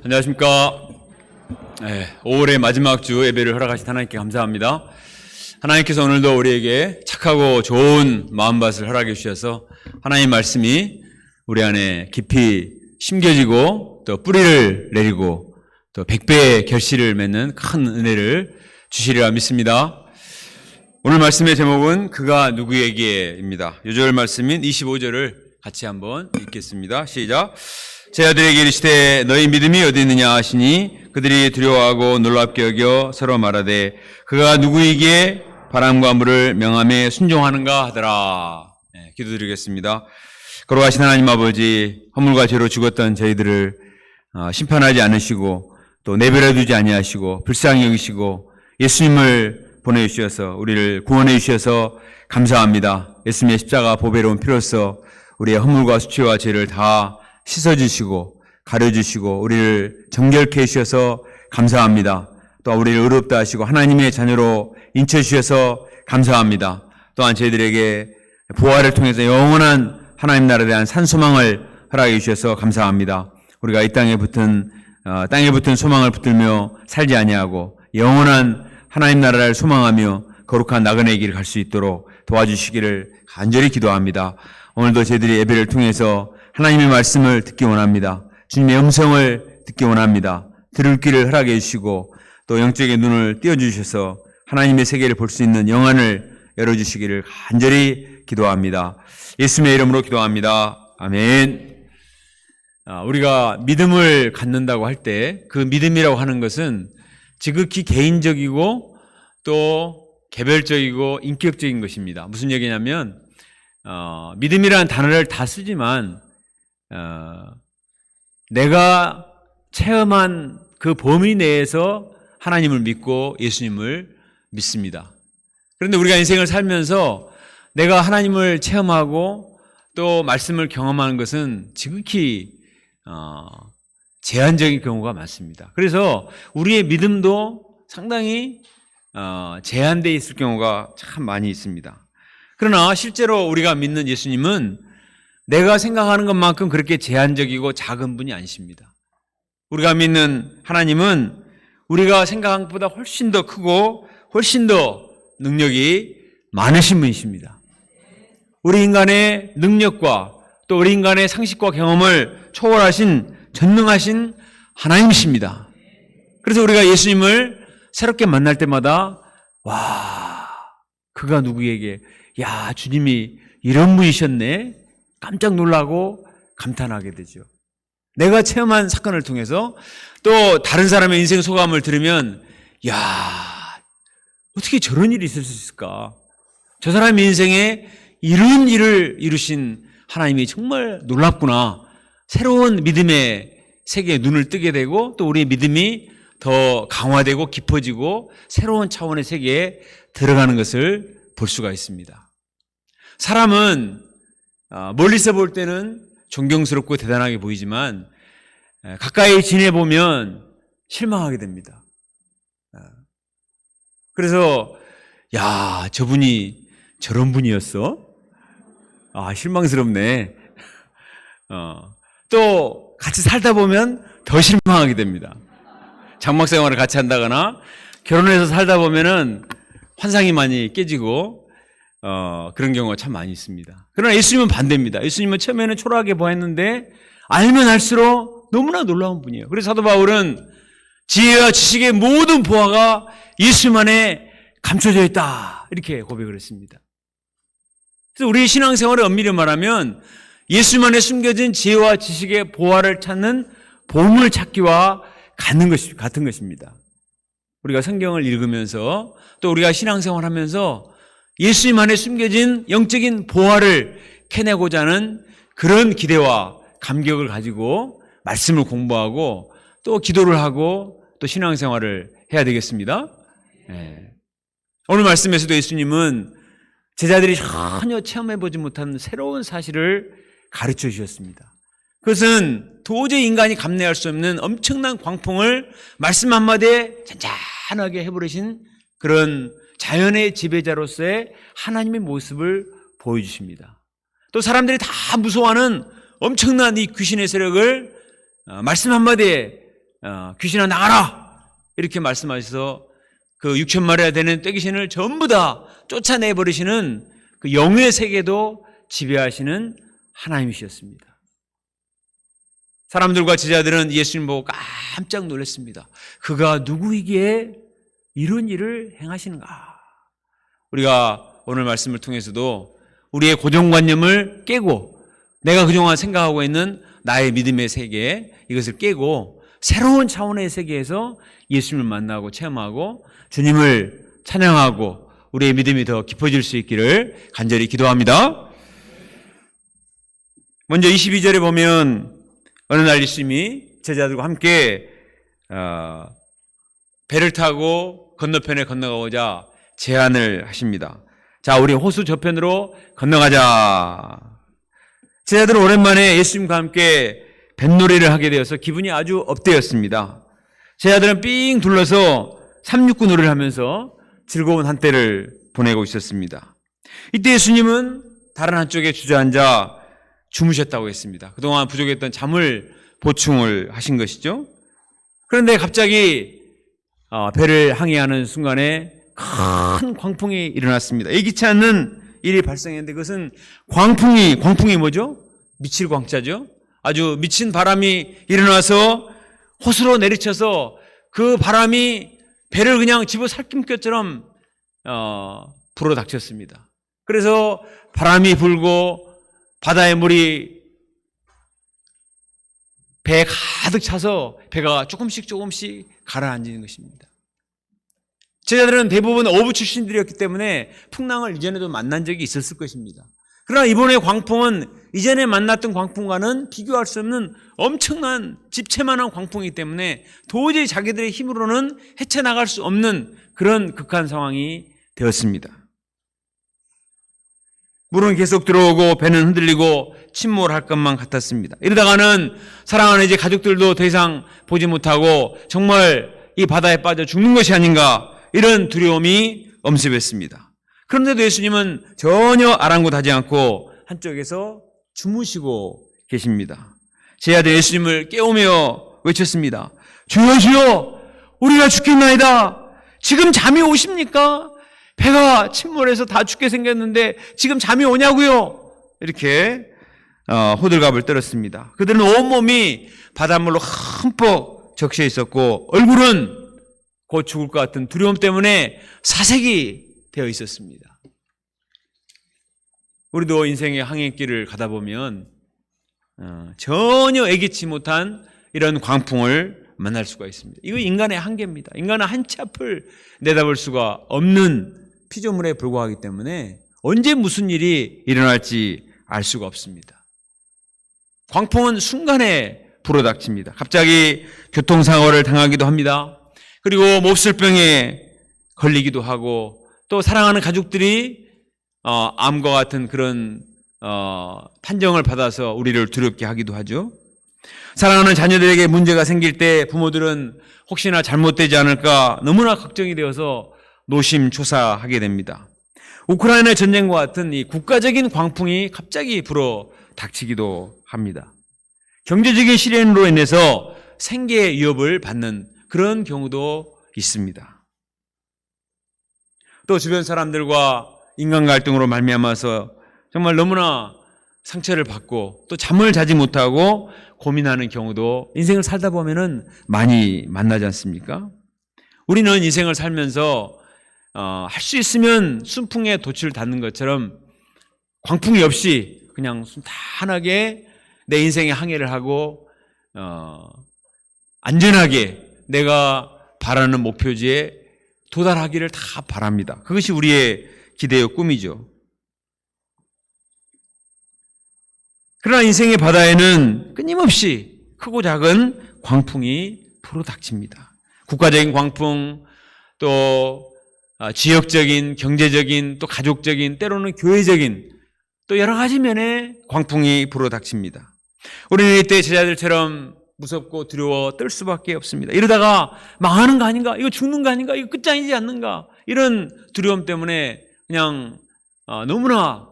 안녕하십니까. 5월의 마지막 주 예배를 허락하신 하나님께 감사합니다. 하나님께서 오늘도 우리에게 착하고 좋은 마음밭을 허락해 주셔서 하나님 말씀이 우리 안에 깊이 심겨지고 또 뿌리를 내리고 또 100배의 결실을 맺는 큰 은혜를 주시리라 믿습니다. 오늘 말씀의 제목은 그가 누구에게입니다. 요절 말씀인 25절을 같이 한번 읽겠습니다. 시작. 제 아들에게 이르시되 너희 믿음이 어디 있느냐 하시니 그들이 두려워하고 놀랍게 여겨 서로 말하되 그가 누구에게 바람과 물을 명함에 순종하는가 하더라. 기도드리겠습니다. 거룩하신 하나님 아버지, 허물과 죄로 죽었던 저희들을 심판하지 않으시고 또 내버려 두지 아니하시고 불쌍히 여기시고 예수님을 보내주셔서 우리를 구원해 주셔서 감사합니다. 예수님의 십자가 보배로운 피로써 우리의 허물과 수치와 죄를 다 씻어주시고 가려주시고 우리를 정결케 해주셔서 감사합니다. 또 우리를 의롭다 하시고 하나님의 자녀로 인쳐주셔서 감사합니다. 또한 저희들에게 부활을 통해서 영원한 하나님 나라에 대한 산소망을 허락해 주셔서 감사합니다. 우리가 이 땅에 붙은 소망을 붙들며 살지 아니하고 영원한 하나님 나라를 소망하며 거룩한 나그네 길을 갈 수 있도록 도와주시기를 간절히 기도합니다. 오늘도 저희들이 예배를 통해서 하나님의 말씀을 듣기 원합니다. 주님의 음성을 듣기 원합니다. 들을 귀를 허락해 주시고 또 영적인 눈을 띄워주셔서 하나님의 세계를 볼 수 있는 영안을 열어주시기를 간절히 기도합니다. 예수님의 이름으로 기도합니다. 아멘. 우리가 믿음을 갖는다고 할 때 그 믿음이라고 하는 것은 지극히 개인적이고 또 개별적이고 인격적인 것입니다. 무슨 얘기냐면 믿음이라는 단어를 다 쓰지만 내가 체험한 그 범위 내에서 하나님을 믿고 예수님을 믿습니다. 그런데 우리가 인생을 살면서 내가 하나님을 체험하고 또 말씀을 경험하는 것은 지극히 제한적인 경우가 많습니다. 그래서 우리의 믿음도 상당히 제한되어 있을 경우가 참 많이 있습니다. 그러나 실제로 우리가 믿는 예수님은 내가 생각하는 것만큼 그렇게 제한적이고 작은 분이 아니십니다. 우리가 믿는 하나님은 우리가 생각한 것보다 훨씬 더 크고 훨씬 더 능력이 많으신 분이십니다. 우리 인간의 능력과 또 우리 인간의 상식과 경험을 초월하신 전능하신 하나님이십니다. 그래서 우리가 예수님을 새롭게 만날 때마다 와, 그가 누구에게 야, 주님이 이런 분이셨네. 깜짝 놀라고 감탄하게 되죠. 내가 체험한 사건을 통해서 또 다른 사람의 인생 소감을 들으면 야, 어떻게 저런 일이 있을 수 있을까? 저 사람의 인생에 이런 일을 이루신 하나님이 정말 놀랍구나. 새로운 믿음의 세계에 눈을 뜨게 되고 또 우리의 믿음이 더 강화되고 깊어지고 새로운 차원의 세계에 들어가는 것을 볼 수가 있습니다. 사람은 멀리서 볼 때는 존경스럽고 대단하게 보이지만 가까이 지내보면 실망하게 됩니다. 그래서 야, 저분이 저런 분이었어? 실망스럽네. 또 같이 살다 보면 더 실망하게 됩니다. 장막 생활을 같이 한다거나 결혼해서 살다 보면은 환상이 많이 깨지고 그런 경우가 참 많이 있습니다. 그러나 예수님은 반대입니다. 예수님은 처음에는 초라하게 보았는데 알면 알수록 너무나 놀라운 분이에요. 그래서 사도 바울은 지혜와 지식의 모든 보화가 예수님 안에 감춰져 있다 이렇게 고백을 했습니다. 그래서 우리 신앙생활을 엄밀히 말하면 예수님 안에 숨겨진 지혜와 지식의 보화를 찾는 보물 찾기와 같은 것입니다. 우리가 성경을 읽으면서 또 우리가 신앙생활하면서 예수님 안에 숨겨진 영적인 보화를 캐내고자 하는 그런 기대와 감격을 가지고 말씀을 공부하고 또 기도를 하고 또 신앙생활을 해야 되겠습니다. 오늘 말씀에서도 예수님은 제자들이 전혀 체험해보지 못한 새로운 사실을 가르쳐 주셨습니다. 그것은 도저히 인간이 감내할 수 없는 엄청난 광풍을 말씀 한마디에 잔잔하게 해버리신 그런 자연의 지배자로서의 하나님의 모습을 보여주십니다. 또 사람들이 다 무서워하는 엄청난 이 귀신의 세력을 말씀 한마디에 귀신아 나가라 이렇게 말씀하셔서 그 6,000마리나 되는 떼귀신을 전부 다 쫓아내버리시는 그 영의 세계도 지배하시는 하나님이셨습니다. 사람들과 제자들은 예수님 보고 깜짝 놀랐습니다. 그가 누구이기에 이런 일을 행하시는가? 우리가 오늘 말씀을 통해서도 우리의 고정관념을 깨고 내가 그동안 생각하고 있는 나의 믿음의 세계 이것을 깨고 새로운 차원의 세계에서 예수님을 만나고 체험하고 주님을 찬양하고 우리의 믿음이 더 깊어질 수 있기를 간절히 기도합니다. 먼저 22절에 보면 어느 날 예수님이 제자들과 함께 배를 타고 건너편에 건너가고자 제안을 하십니다. 자, 우리 호수 저편으로 건너가자. 제자들은 오랜만에 예수님과 함께 뱃놀이를 하게 되어서 기분이 아주 업되었습니다. 제자들은 삥 둘러서 삼육구 놀이를 하면서 즐거운 한때를 보내고 있었습니다. 이때 예수님은 다른 한쪽에 주저앉아 주무셨다고 했습니다. 그동안 부족했던 잠을 보충을 하신 것이죠. 그런데 갑자기 배를 항해하는 순간에 큰 광풍이 일어났습니다. 예기치 않는 일이 발생했는데 그것은 광풍이 뭐죠? 미칠 광자죠. 아주 미친 바람이 일어나서 호수로 내리쳐서 그 바람이 배를 그냥 집어삼킬것처럼 불어 닥쳤습니다. 그래서 바람이 불고 바다의 물이 배에 가득 차서 배가 조금씩 가라앉는 것입니다. 제자들은 대부분 어부 출신들이었기 때문에 풍랑을 이전에도 만난 적이 있었을 것입니다. 그러나 이번에 광풍은 이전에 만났던 광풍과는 비교할 수 없는 엄청난 집채만한 광풍이기 때문에 도저히 자기들의 힘으로는 헤쳐나갈 수 없는 그런 극한 상황이 되었습니다. 물은 계속 들어오고 배는 흔들리고 침몰할 것만 같았습니다. 이러다가는 사랑하는 이제 가족들도 더 이상 보지 못하고 정말 이 바다에 빠져 죽는 것이 아닌가 이런 두려움이 엄습했습니다. 그런데도 예수님은 전혀 아랑곳하지 않고 한쪽에서 주무시고 계십니다. 제자들 예수님을 깨우며 외쳤습니다. 주여 주여 우리가 죽겠나이다. 지금 잠이 오십니까? 배가 침몰해서 다 죽게 생겼는데 지금 잠이 오냐고요? 이렇게 호들갑을 떨었습니다. 그들은 온몸이 바닷물로 흠뻑 적셔 있었고 얼굴은 곧 죽을 것 같은 두려움 때문에 사색이 되어 있었습니다. 우리도 인생의 항해길을 가다 보면 전혀 예기치 못한 이런 광풍을 만날 수가 있습니다. 이거 인간의 한계입니다. 인간은 한 치 앞을 내다볼 수가 없는 피조물에 불과하기 때문에 언제 무슨 일이 일어날지 알 수가 없습니다. 광풍은 순간에 불어닥칩니다. 갑자기 교통사고를 당하기도 합니다. 그리고 몹쓸병에 걸리기도 하고 또 사랑하는 가족들이 암과 같은 그런 판정을 받아서 우리를 두렵게 하기도 하죠. 사랑하는 자녀들에게 문제가 생길 때 부모들은 혹시나 잘못되지 않을까 너무나 걱정이 되어서 노심초사하게 됩니다. 우크라이나 전쟁과 같은 이 국가적인 광풍이 갑자기 불어 닥치기도 합니다. 경제적인 시련으로 인해서 생계 위협을 받는 그런 경우도 있습니다. 또 주변 사람들과 인간 갈등으로 말미암아서 정말 너무나 상처를 받고 또 잠을 자지 못하고 고민하는 경우도 인생을 살다 보면은 많이 만나지 않습니까? 우리는 인생을 살면서 할 수 있으면 순풍에 돛을 닿는 것처럼 광풍이 없이 그냥 순탄하게 내 인생의 항해를 하고 안전하게 내가 바라는 목표지에 도달하기를 다 바랍니다. 그것이 우리의 기대요 꿈이죠. 그러나 인생의 바다에는 끊임없이 크고 작은 광풍이 불어닥칩니다. 국가적인 광풍, 또 지역적인, 경제적인, 또 가족적인, 때로는 교회적인 또 여러 가지 면의 광풍이 불어닥칩니다. 우리는 이때 제자들처럼 무섭고 두려워 떨 수밖에 없습니다. 이러다가 망하는 거 아닌가? 이거 죽는 거 아닌가? 이거 끝장이지 않는가? 이런 두려움 때문에 그냥 너무나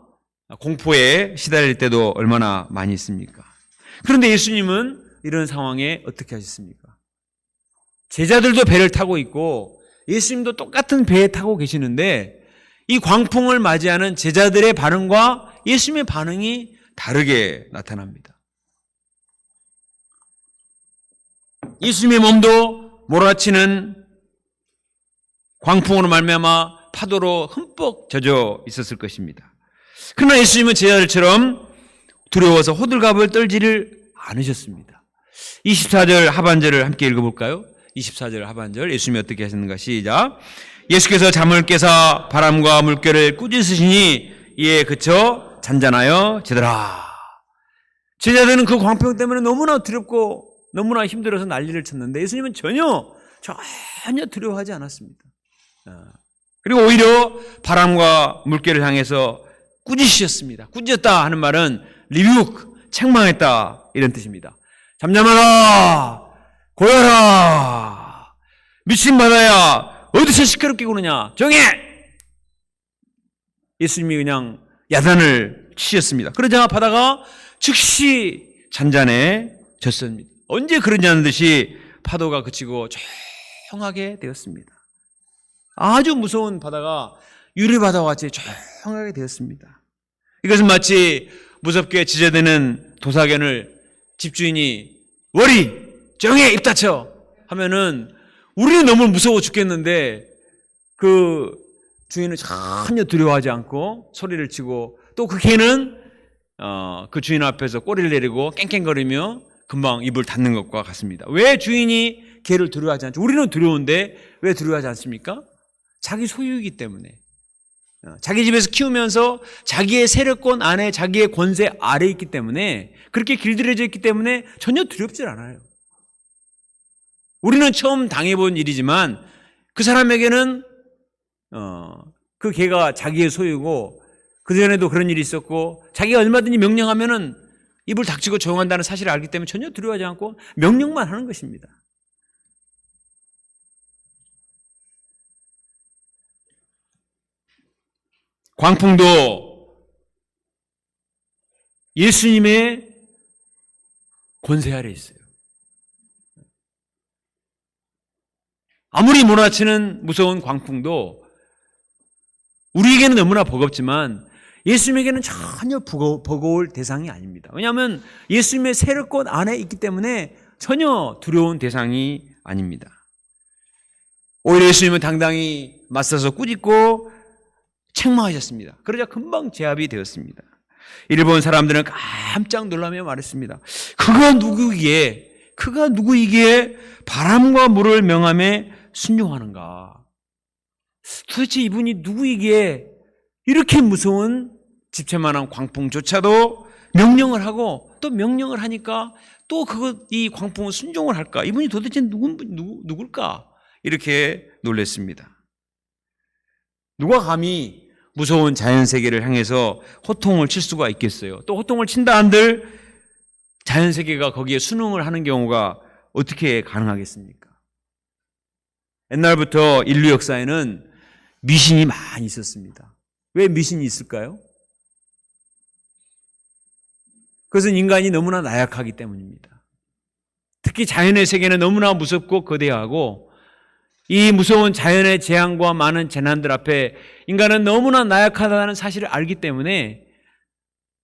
공포에 시달릴 때도 얼마나 많이 있습니까? 그런데 예수님은 이런 상황에 어떻게 하셨습니까? 제자들도 배를 타고 있고 예수님도 똑같은 배에 타고 계시는데 이 광풍을 맞이하는 제자들의 반응과 예수님의 반응이 다르게 나타납니다. 예수님의 몸도 몰아치는 광풍으로 말미암아 파도로 흠뻑 젖어 있었을 것입니다. 그러나 예수님은 제자들처럼 두려워서 호들갑을 떨지를 않으셨습니다. 24절 하반절을 함께 읽어볼까요? 24절 하반절 예수님이 어떻게 하셨는가? 시작. 예수께서 잠을 깨사 바람과 물결을 꾸짖으시니 이에 그쳐 잔잔하여 지더라. 제자들은 그 광풍 때문에 너무나 두렵고 너무나 힘들어서 난리를 쳤는데 예수님은 전혀 두려워하지 않았습니다. 그리고 오히려 바람과 물결을 향해서 꾸짖으셨습니다. 꾸짖었다 하는 말은 리뷰크, 책망했다 이런 뜻입니다. 잠잠하라, 고여라, 미친 바다야 어디서 시끄럽게 구느냐, 조용해. 예수님이 그냥 야단을 치셨습니다. 그러자 바다가 즉시 잔잔해졌습니다. 언제 그러지 않은 듯이 파도가 그치고 조용하게 되었습니다. 아주 무서운 바다가 유리바다와 같이 조용하게 되었습니다. 이것은 마치 무섭게 지저대는 도사견을 집주인이 워리 조용해 입 닫혀 하면은 우리는 너무 무서워 죽겠는데 그 주인은 전혀 두려워하지 않고 소리를 치고 또 그 개는 그 주인 앞에서 꼬리를 내리고 깽깽거리며 금방 입을 닫는 것과 같습니다. 왜 주인이 개를 두려워하지 않죠? 우리는 두려운데 왜 두려워하지 않습니까? 자기 소유이기 때문에. 자기 집에서 키우면서 자기의 세력권 안에 자기의 권세 아래에 있기 때문에 그렇게 길들여져 있기 때문에 전혀 두렵질 않아요. 우리는 처음 당해본 일이지만 그 사람에게는 그 개가 자기의 소유고 그전에도 그런 일이 있었고 자기가 얼마든지 명령하면은 입을 닥치고 조용한다는 사실을 알기 때문에 전혀 두려워하지 않고 명령만 하는 것입니다. 광풍도 예수님의 권세 아래 있어요. 아무리 몰아치는 무서운 광풍도 우리에게는 너무나 버겁지만 예수님에게는 전혀 버거울 대상이 아닙니다. 왜냐하면 예수님의 세력권 안에 있기 때문에 전혀 두려운 대상이 아닙니다. 오히려 예수님은 당당히 맞서서 꾸짖고 책망하셨습니다. 그러자 금방 제압이 되었습니다. 이를 본 사람들은 깜짝 놀라며 말했습니다. 그가 누구이기에 바람과 물을 명함에 순종하는가? 도대체 이분이 누구이기에 이렇게 무서운 집채만한 광풍조차도 명령을 하고 또 명령을 하니까 또 이 광풍을 순종을 할까? 이분이 도대체 누굴까? 이렇게 놀랐습니다. 누가 감히 무서운 자연세계를 향해서 호통을 칠 수가 있겠어요? 또 호통을 친다 한들 자연세계가 거기에 순응을 하는 경우가 어떻게 가능하겠습니까? 옛날부터 인류 역사에는 미신이 많이 있었습니다. 왜 미신이 있을까요? 그것은 인간이 너무나 나약하기 때문입니다. 특히 자연의 세계는 너무나 무섭고 거대하고 이 무서운 자연의 재앙과 많은 재난들 앞에 인간은 너무나 나약하다는 사실을 알기 때문에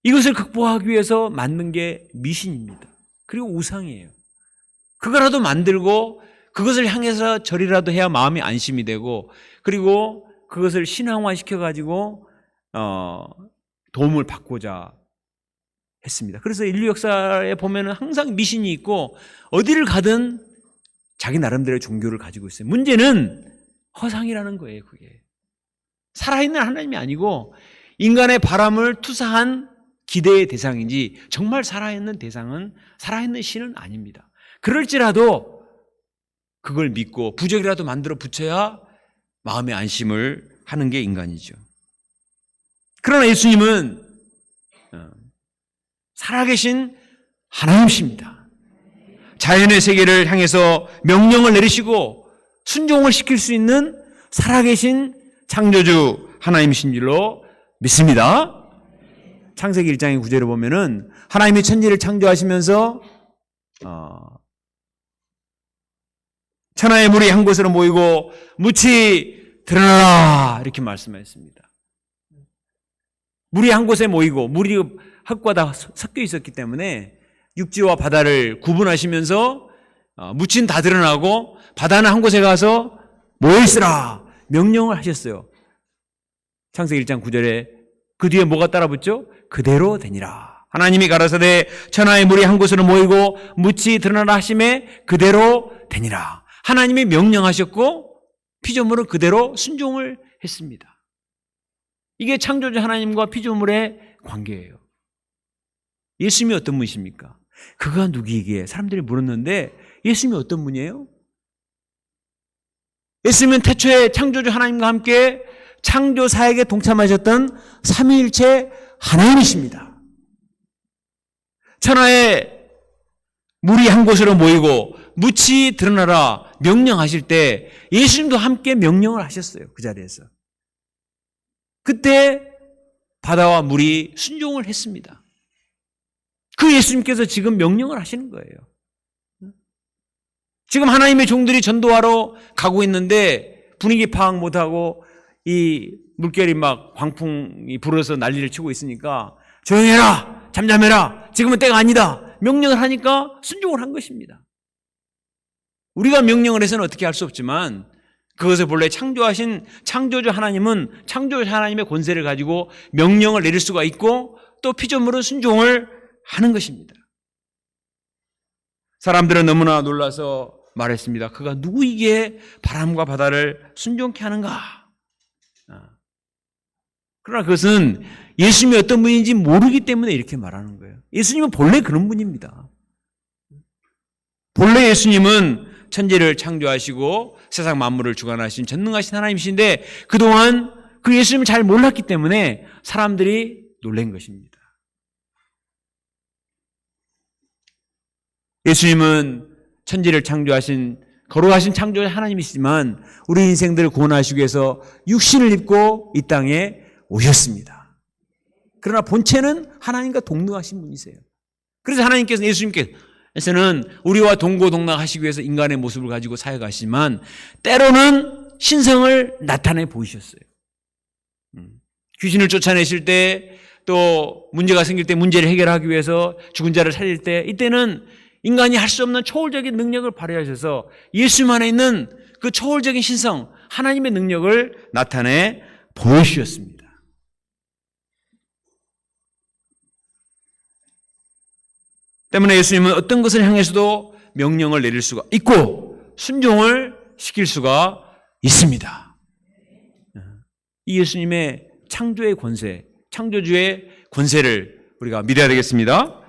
이것을 극복하기 위해서 만든 게 미신입니다. 그리고 우상이에요. 그거라도 만들고 그것을 향해서 절이라도 해야 마음이 안심이 되고 그리고 그것을 신앙화시켜가지고 도움을 받고자 했습니다. 그래서 인류 역사에 보면은 항상 미신이 있고 어디를 가든 자기 나름대로의 종교를 가지고 있어요. 문제는 허상이라는 거예요. 그게 살아있는 하나님이 아니고 인간의 바람을 투사한 기대의 대상이지 정말 살아있는 대상은 살아있는 신은 아닙니다. 그럴지라도 그걸 믿고 부적이라도 만들어 붙여야 마음의 안심을 하는 게 인간이죠. 그러나 예수님은 살아계신 하나님이십니다. 자연의 세계를 향해서 명령을 내리시고 순종을 시킬 수 있는 살아계신 창조주 하나님이신 줄로 믿습니다. 창세기 1장의 9절을 보면은 하나님이 천지를 창조하시면서 천하의 물이 한 곳으로 모이고 묻이 드러나라 이렇게 말씀하셨습니다. 물이 한 곳에 모이고 물이 흙과 다 섞여 있었기 때문에 육지와 바다를 구분하시면서 묻힌 다 드러나고 바다는 한 곳에 가서 모여있으라 명령을 하셨어요. 창세기 1장 9절에 그 뒤에 뭐가 따라붙죠? 그대로 되니라. 하나님이 가라사대 천하의 물이 한 곳으로 모이고 묻이 드러나라 하심에 그대로 되니라. 하나님이 명령하셨고 피조물은 그대로 순종을 했습니다. 이게 창조주 하나님과 피조물의 관계예요. 예수님이 어떤 분이십니까? 그가 누구이기에 사람들이 물었는데 예수님이 어떤 분이에요? 예수님은 태초에 창조주 하나님과 함께 창조 사역에 동참하셨던 삼위일체 하나님이십니다. 천하의 물이 한 곳으로 모이고 묻이 드러나라 명령하실 때 예수님도 함께 명령을 하셨어요. 그 자리에서. 그때 바다와 물이 순종을 했습니다. 그 예수님께서 지금 명령을 하시는 거예요. 지금 하나님의 종들이 전도하러 가고 있는데 분위기 파악 못하고 이 물결이 막 광풍이 불어서 난리를 치고 있으니까 조용히 해라! 잠잠해라! 지금은 때가 아니다! 명령을 하니까 순종을 한 것입니다. 우리가 명령을 해서는 어떻게 할 수 없지만 그것을 본래 창조하신 창조주 하나님은 창조주 하나님의 권세를 가지고 명령을 내릴 수가 있고 또 피조물은 순종을 하는 것입니다. 사람들은 너무나 놀라서 말했습니다. 그가 누구이기에 바람과 바다를 순종케 하는가? 그러나 그것은 예수님이 어떤 분인지 모르기 때문에 이렇게 말하는 거예요. 예수님은 본래 그런 분입니다. 본래 예수님은 천지를 창조하시고 세상 만물을 주관하신 전능하신 하나님이신데 그동안 그 예수님을 잘 몰랐기 때문에 사람들이 놀란 것입니다. 예수님은 천지를 창조하신 거룩하신 창조자 하나님이시지만 우리 인생들을 구원하시기 위해서 육신을 입고 이 땅에 오셨습니다. 그러나 본체는 하나님과 동등하신 분이세요. 그래서 하나님께서 예수님께서는 우리와 동고동락하시기 위해서 인간의 모습을 가지고 사역하시지만 때로는 신성을 나타내 보이셨어요. 귀신을 쫓아내실 때 또 문제가 생길 때 문제를 해결하기 위해서 죽은 자를 살릴 때 이때는 인간이 할 수 없는 초월적인 능력을 발휘하셔서 예수님 안에 있는 그 초월적인 신성, 하나님의 능력을 나타내 보여주셨습니다. 때문에 예수님은 어떤 것을 향해서도 명령을 내릴 수가 있고 순종을 시킬 수가 있습니다. 이 예수님의 창조의 권세, 창조주의 권세를 우리가 믿어야 되겠습니다.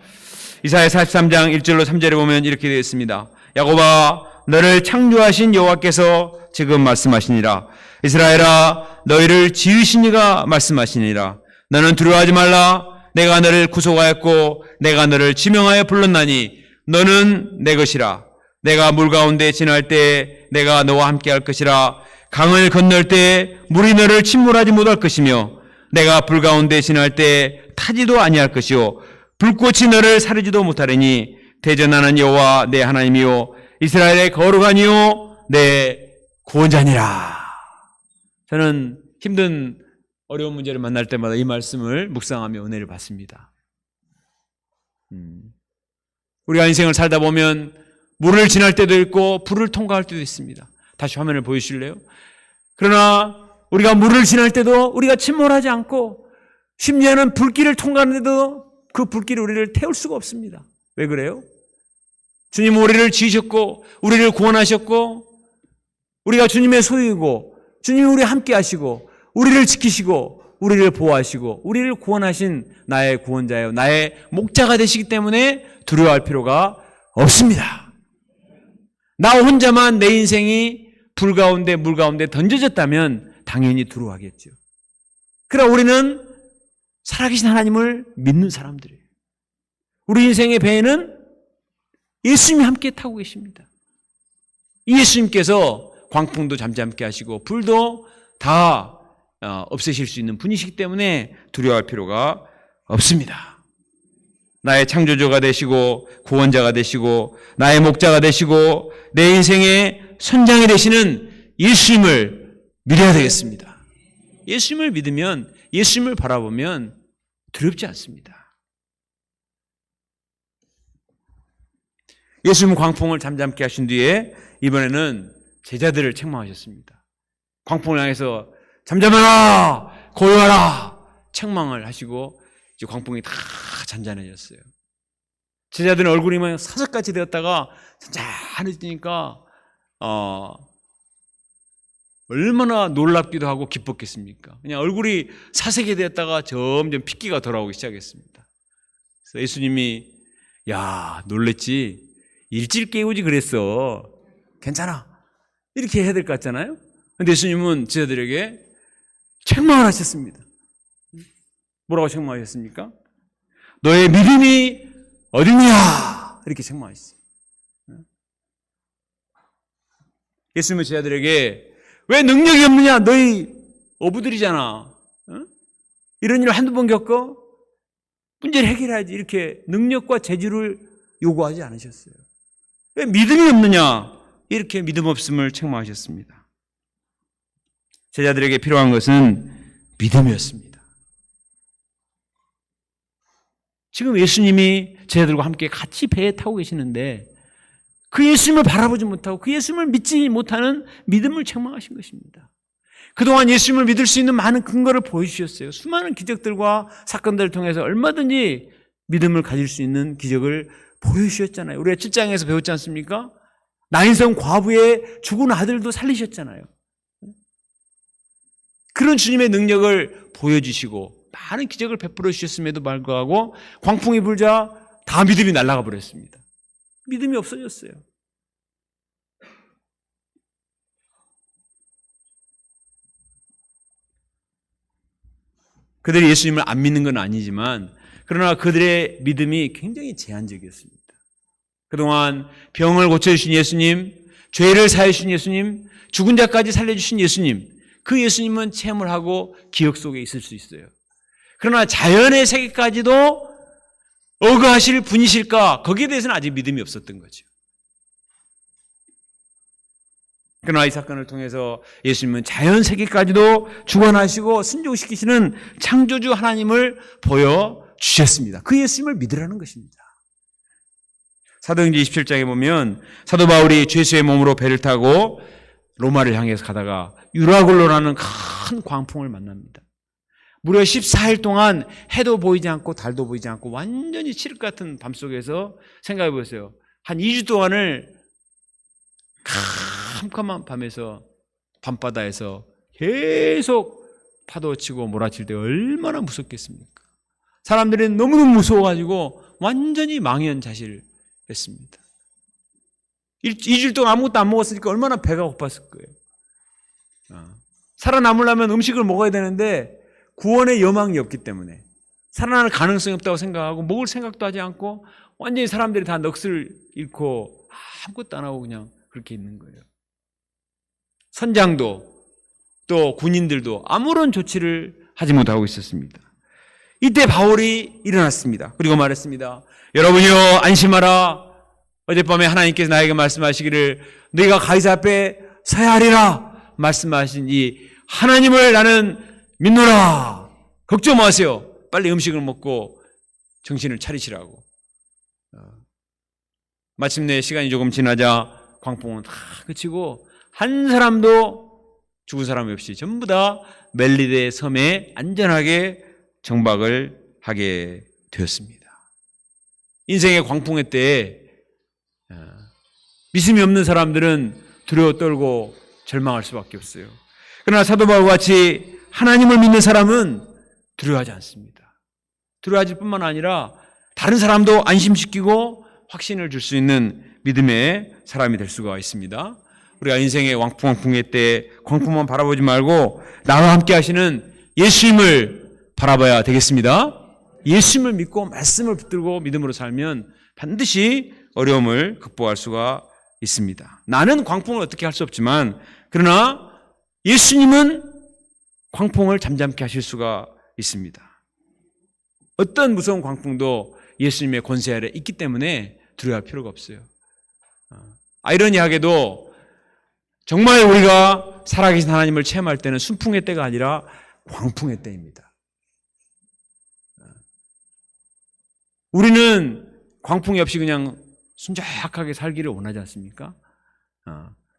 이사야 43장 1절로 3절에 보면 이렇게 되어 있습니다. 야곱아 너를 창조하신 여호와께서 지금 말씀하시니라. 이스라엘아 너희를 지으신 이가 말씀하시니라. 너는 두려워하지 말라. 내가 너를 구속하였고 내가 너를 지명하여 불렀나니 너는 내 것이라. 내가 물 가운데 지날 때 내가 너와 함께 할 것이라. 강을 건널 때 물이 너를 침몰하지 못할 것이며 내가 불 가운데 지날 때 타지도 아니할 것이요 불꽃이 너를 사르지도 못하리니 대전하는 여호와 내 하나님이요 이스라엘의 거룩한 이요 내 구원자니라. 저는 힘든 어려운 문제를 만날 때마다 이 말씀을 묵상하며 은혜를 받습니다. 우리가 인생을 살다 보면 물을 지날 때도 있고 불을 통과할 때도 있습니다. 다시 화면을 보여주실래요? 그러나 우리가 물을 지날 때도 우리가 침몰하지 않고 심지어는 불길을 통과하는데도 그 불길이 우리를 태울 수가 없습니다. 왜 그래요? 주님은 우리를 지으셨고 우리를 구원하셨고 우리가 주님의 소유이고 주님이 우리와 함께 하시고 우리를 지키시고 우리를 보호하시고 우리를 구원하신 나의 구원자예요. 나의 목자가 되시기 때문에 두려워할 필요가 없습니다. 나 혼자만 내 인생이 불 가운데 물 가운데 던져졌다면 당연히 두려워하겠죠. 그러나 우리는 살아계신 하나님을 믿는 사람들이에요. 우리 인생의 배에는 예수님이 함께 타고 계십니다. 이 예수님께서 광풍도 잠잠케 하시고 불도 다 없애실 수 있는 분이시기 때문에 두려워할 필요가 없습니다. 나의 창조주가 되시고 구원자가 되시고 나의 목자가 되시고 내 인생의 선장이 되시는 예수님을 믿어야 되겠습니다. 예수님을 믿으면, 예수님을 바라보면 두렵지 않습니다. 예수님은 광풍을 잠잠케 하신 뒤에 이번에는 제자들을 책망하셨습니다. 광풍을 향해서 잠잠하라! 고요하라! 책망을 하시고 이제 광풍이 다 잔잔해졌어요. 제자들은 얼굴이 막 사석같이 되었다가 잔잔해지니까 얼마나 놀랍기도 하고 기뻤겠습니까? 그냥 얼굴이 사색이 되었다가 점점 핏기가 돌아오기 시작했습니다. 그래서 예수님이 야, 놀랬지? 일찍 깨우지 그랬어. 괜찮아. 이렇게 해야 될 것 같잖아요? 근데 예수님은 제자들에게 책망을 하셨습니다. 뭐라고 책망하셨습니까? 너의 믿음이 어디냐? 이렇게 책망하셨어요. 예수님은 제자들에게 왜 능력이 없느냐? 너희 어부들이잖아. 이런 일을 한두 번 겪어? 문제를 해결해야지. 이렇게 능력과 재주를 요구하지 않으셨어요. 왜 믿음이 없느냐? 이렇게 믿음 없음을 책망하셨습니다. 제자들에게 필요한 것은 믿음이었습니다. 지금 예수님이 제자들과 함께 같이 배에 타고 계시는데 그 예수님을 바라보지 못하고 그 예수님을 믿지 못하는 믿음을 책망하신 것입니다. 그동안 예수님을 믿을 수 있는 많은 근거를 보여주셨어요. 수많은 기적들과 사건들을 통해서 얼마든지 믿음을 가질 수 있는 기적을 보여주셨잖아요. 우리가 7장에서 배웠지 않습니까? 나인성 과부의 죽은 아들도 살리셨잖아요. 그런 주님의 능력을 보여주시고 많은 기적을 베풀어 주셨음에도 불구하고 광풍이 불자 다 믿음이 날아가 버렸습니다. 믿음이 없어졌어요. 그들이 예수님을 안 믿는 건 아니지만 그러나 그들의 믿음이 굉장히 제한적이었습니다. 그동안 병을 고쳐주신 예수님, 죄를 사해주신 예수님, 죽은 자까지 살려주신 예수님, 그 예수님은 체험을 하고 기억 속에 있을 수 있어요. 그러나 자연의 세계까지도 어거하실 분이실까? 거기에 대해서는 아직 믿음이 없었던 거죠. 그러나 이 사건을 통해서 예수님은 자연 세계까지도 주관하시고 순종시키시는 창조주 하나님을 보여주셨습니다. 그 예수님을 믿으라는 것입니다. 사도행전 27장에 보면 사도 바울이 죄수의 몸으로 배를 타고 로마를 향해서 가다가 유라굴로라는 큰 광풍을 만납니다. 무려 14일 동안 해도 보이지 않고 달도 보이지 않고 완전히 칠흑 같은 밤속에서 생각해 보세요. 한 2주 동안을 캄캄한 밤에서 밤바다에서 계속 파도 치고 몰아칠 때 얼마나 무섭겠습니까? 사람들이 너무너무 무서워가지고 완전히 망연자실했습니다. 2주일 동안 아무것도 안 먹었으니까 얼마나 배가 고팠을 거예요. 살아남으려면 음식을 먹어야 되는데 구원의 여망이 없기 때문에 살아날 가능성이 없다고 생각하고 먹을 생각도 하지 않고 완전히 사람들이 다 넋을 잃고 아무것도 안 하고 그냥 그렇게 있는 거예요. 선장도 또 군인들도 아무런 조치를 하지 못하고 있었습니다. 이때 바울이 일어났습니다. 그리고 말했습니다. 여러분이요 안심하라. 어젯밤에 하나님께서 나에게 말씀하시기를 너희가 가이사 앞에 서야 하리라 말씀하신 이 하나님을 나는 믿노라. 걱정 마세요. 빨리 음식을 먹고 정신을 차리시라고. 마침내 시간이 조금 지나자 광풍은 다 그치고 한 사람도 죽은 사람이 없이 전부 다 멜리데 섬에 안전하게 정박을 하게 되었습니다. 인생의 광풍의 때에 믿음이 없는 사람들은 두려워 떨고 절망할 수밖에 없어요. 그러나 사도 바울과 같이 하나님을 믿는 사람은 두려워하지 않습니다. 두려워하실 뿐만 아니라 다른 사람도 안심시키고 확신을 줄 수 있는 믿음의 사람이 될 수가 있습니다. 우리가 인생의 광풍의 때 광풍만 바라보지 말고 나와 함께 하시는 예수님을 바라봐야 되겠습니다. 예수님을 믿고 말씀을 붙들고 믿음으로 살면 반드시 어려움을 극복할 수가 있습니다. 나는 광풍을 어떻게 할 수 없지만 그러나 예수님은 광풍을 잠잠케 하실 수가 있습니다. 어떤 무서운 광풍도 예수님의 권세 아래 있기 때문에 두려워할 필요가 없어요. 아이러니하게도 정말 우리가 살아계신 하나님을 체험할 때는 순풍의 때가 아니라 광풍의 때입니다. 우리는 광풍이 없이 그냥 순적하게 살기를 원하지 않습니까?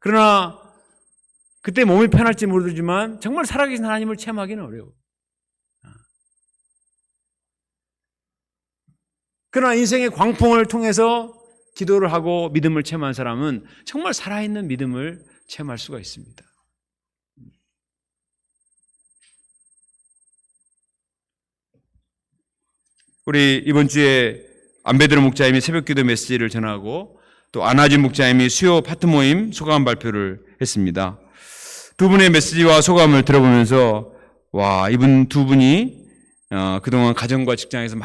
그러나 그때 몸이 편할지 모르지만 정말 살아계신 하나님을 체험하기는 어려워. 그러나 인생의 광풍을 통해서 기도를 하고 믿음을 체험한 사람은 정말 살아있는 믿음을 체험할 수가 있습니다. 우리 이번 주에 안베드로 목자님이 새벽기도 메시지를 전하고 또 안하진 목자님이 수요 파트 모임 소감 발표를 했습니다. 두 분의 메시지와 소감을 들어보면서 와, 이분 두 분이 그동안 가정과 직장에서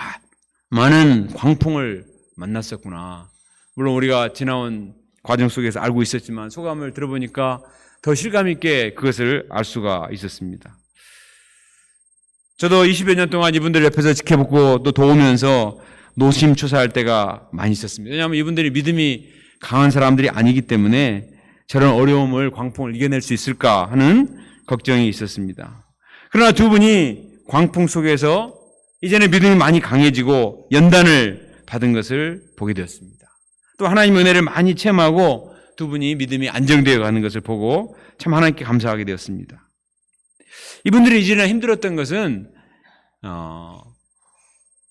많은 광풍을 만났었구나. 물론 우리가 지나온 과정 속에서 알고 있었지만 소감을 들어보니까 더 실감 있게 그것을 알 수가 있었습니다. 저도 20여 년 동안 이분들 옆에서 지켜보고 또 도우면서 노심초사할 때가 많이 있었습니다. 왜냐하면 이분들이 믿음이 강한 사람들이 아니기 때문에 저런 어려움을, 광풍을 이겨낼 수 있을까 하는 걱정이 있었습니다. 그러나 두 분이 광풍 속에서 이제는 믿음이 많이 강해지고 연단을 받은 것을 보게 되었습니다. 또 하나님의 은혜를 많이 체험하고 두 분이 믿음이 안정되어 가는 것을 보고 참 하나님께 감사하게 되었습니다. 이분들이 이제는 힘들었던 것은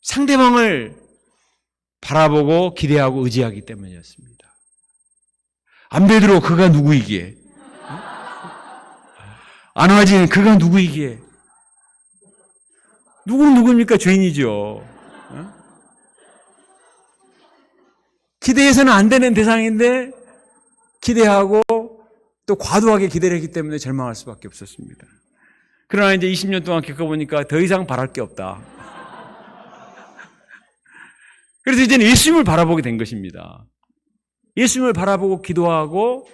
상대방을 바라보고 기대하고 의지하기 때문이었습니다. 안베드로 그가 누구이기에? 안하진 그가 누구이기에? 누구는 누구입니까? 죄인이죠. 기대해서는 안 되는 대상인데 기대하고 또 과도하게 기대를 했기 때문에 절망할 수밖에 없었습니다. 그러나 이제 20년 동안 겪어보니까 더 이상 바랄 게 없다. 그래서 이제는 예수님을 바라보게 된 것입니다. 예수님을 바라보고 기도하고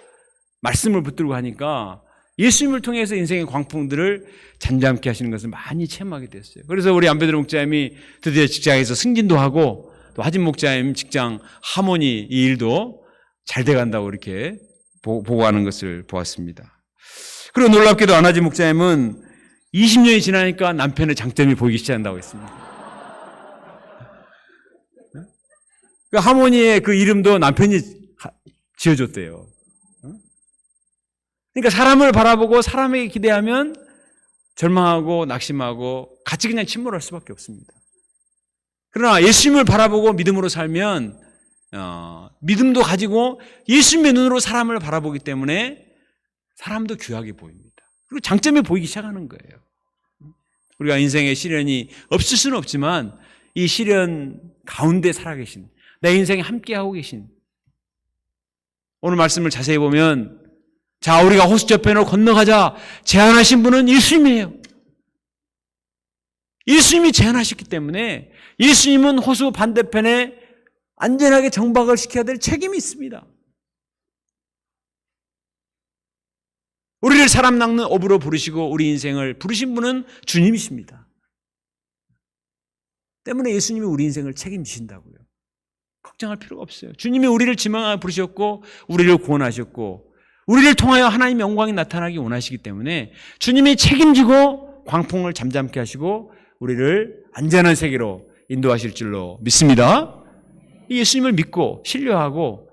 말씀을 붙들고 하니까 예수님을 통해서 인생의 광풍들을 잠잠케 하시는 것을 많이 체험하게 됐어요. 그래서 우리 안베드로 목자님이 드디어 직장에서 승진도 하고 또 하진 목자님 직장 하모니 이 일도 잘 돼간다고 이렇게 보고하는 것을 보았습니다. 그리고 놀랍게도 안하진 목자님은 20년이 지나니까 남편의 장점이 보이기 시작한다고 했습니다. 그 하모니의 그 이름도 남편이 지어줬대요. 그러니까 사람을 바라보고 사람에게 기대하면 절망하고 낙심하고 같이 그냥 침몰할 수밖에 없습니다. 그러나 예수님을 바라보고 믿음으로 살면 믿음도 가지고 예수님의 눈으로 사람을 바라보기 때문에 사람도 귀하게 보입니다. 그리고 장점이 보이기 시작하는 거예요. 우리가 인생에 시련이 없을 수는 없지만 이 시련 가운데 살아계신 내 인생에 함께하고 계신 오늘 말씀을 자세히 보면 자 우리가 호수 저편으로 건너가자 제안하신 분은 예수님이에요. 예수님이 제안하셨기 때문에 예수님은 호수 반대편에 안전하게 정박을 시켜야 될 책임이 있습니다. 우리를 사람 낚는 어부로 부르시고 우리 인생을 부르신 분은 주님이십니다. 때문에 예수님이 우리 인생을 책임지신다고요. 걱정할 필요가 없어요. 주님이 우리를 지망하여 부르셨고 우리를 구원하셨고 우리를 통하여 하나님의 영광이 나타나기 원하시기 때문에 주님이 책임지고 광풍을 잠잠케 하시고 우리를 안전한 세계로 인도하실 줄로 믿습니다. 예수님을 믿고 신뢰하고